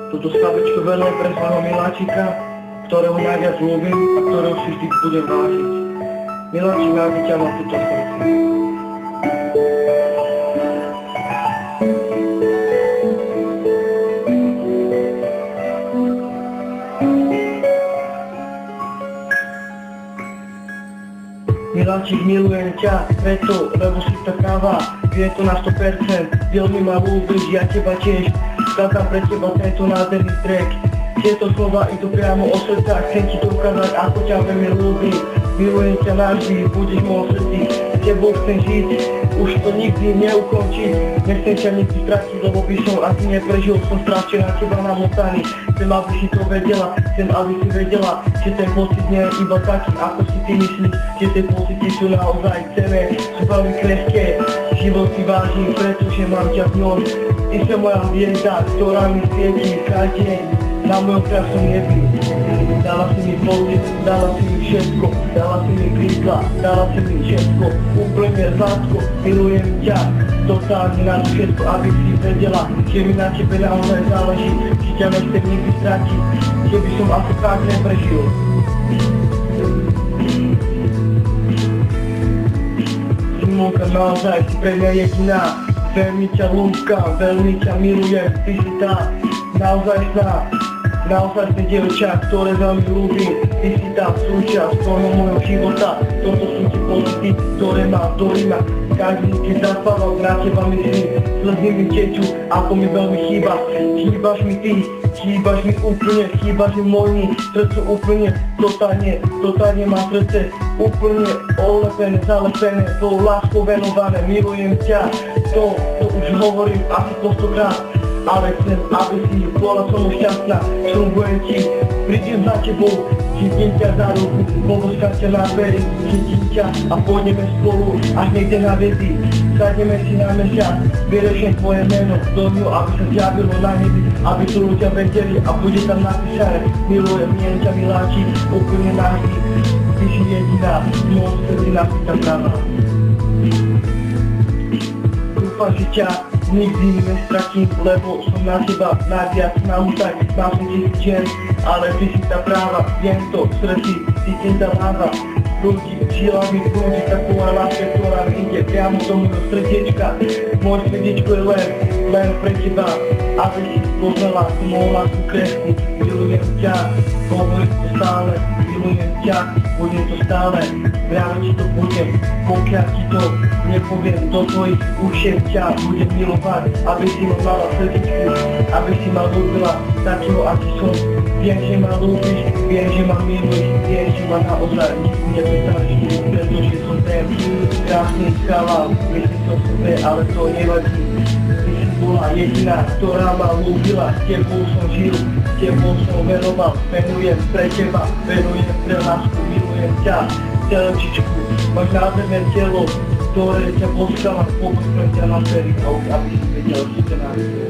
Toto stavečko veľmi pre svojho miláčika, ktorého najviac ľúbim a ktorého si vždy budem vážiť. Miláčik, aby ťa mal túto srdci. Miláčik, milujem ťa, preto, lebo si takáva, vie to na 100%, veľmi ma ľúbiš, ja teba tiež, skladám pre teba tento nádherný track. Tieto slova idú priamo o srdca, chcem ti to ukázať, ako ťa veľmi ľúbim. Milujem ťa navždy, budeš môj srdci, s tebou chcem žiť, už to nikdy neukončiť. Nechcem ťa nikdy stratiť, lebo by som asi neprežil, som strašne na teba namotaný. Chcem, aby si to vedela, chcem, aby si vedela, že ten pocit nie je iba taký, ako si ty myslíš, že tie pocity sú naozaj cenné, sú veľmi krehké. Život si vážim, pretože mám ťa v ňom. Ty si moja hviezda, ktorá mi svietí každý deň na mojom krásnom nebi. Dala si mi pocit, dala si mi všetko, dala si mi krídla, dala si mi všetko, úplne zlatko, milujem ťa, totálne na všetko, aby si vedela, že mi na tebe naozaj záleží, že ťa nechcem nikdy stratiť, že by som asi tak neprežil. Simonka, naozaj si pre mňa jediná, veľmi ťa ľúbkam, veľmi ťa milujem, ty si tá, naozaj sná. Naozaj si dievča, ktoré veľmi ľúbim, ty si tá súčasť toho môjho života. Toto sú tie pocity, ktoré ma dojíma. Každý, keď zaspávam, na teba myslím, slzy mi tečú, ako mi veľmi chýba. Chýbaš mi ty, chýbaš mi úplne, chýbaš mi môjmi, srdcu úplne, totálne má srdce úplne olepené, zalepené, tou láskou venované, milujem ťa, to už hovorím asi po 100-krát. Ale chcem, aby si bola so mnou šťastná, slúbujem ti, prídem za tebou, chytím ťa za ruku, poboskám ťa na dveri, chytím ťa a pôjdeme spolu až niekde na vedy. Sadneme si na mesiac, vyrešiem tvoje meno do ňu, aby sa zjavilo na nebi, aby to ľudia vedeli a bude tam napísané, milujem ťa miláčik, úplne nahý, ty si jediná, môj srdci napíta práva. Dúfam, že ťa nikdy nestratím, lebo som na teba najviac naústaj, mám som 1000 žien, ale ty si tá práva, viem to v srdci, cítim tá láva. Ľudí, žilami prúdi taková láska, ktorá mi ide priamo do môjho srdiečka. Moje srdiečko je len pre teba, aby si poznala tú moju lásku krehku. Milujem ťa, hovorím to stále, milujem ťa, budem to stále, práve ti to budem, pokiaľ ti to nepoviem do tvojich ušiek ťa budem milovať, aby si ma mala srdiečku, aby si ma ľúbila takého, aký som. Viem, že ma ľúbiš, viem, že ma miluješ, viem, že ma naozaj nikdy nepýtaš, pretože som ten krásny chalán, myslím o sebe, ale to nevadí. Ty si bola jediná, ktorá ma ľúbila, s tebou som žil, s tebou som veroval, venujem pre teba, venujem pre lásku, milujem ťa, telečičku, máš nádherné telo, ktoré ťa poskala, poboskám ťa na dveri, aby si vedel, že ťa nádherné.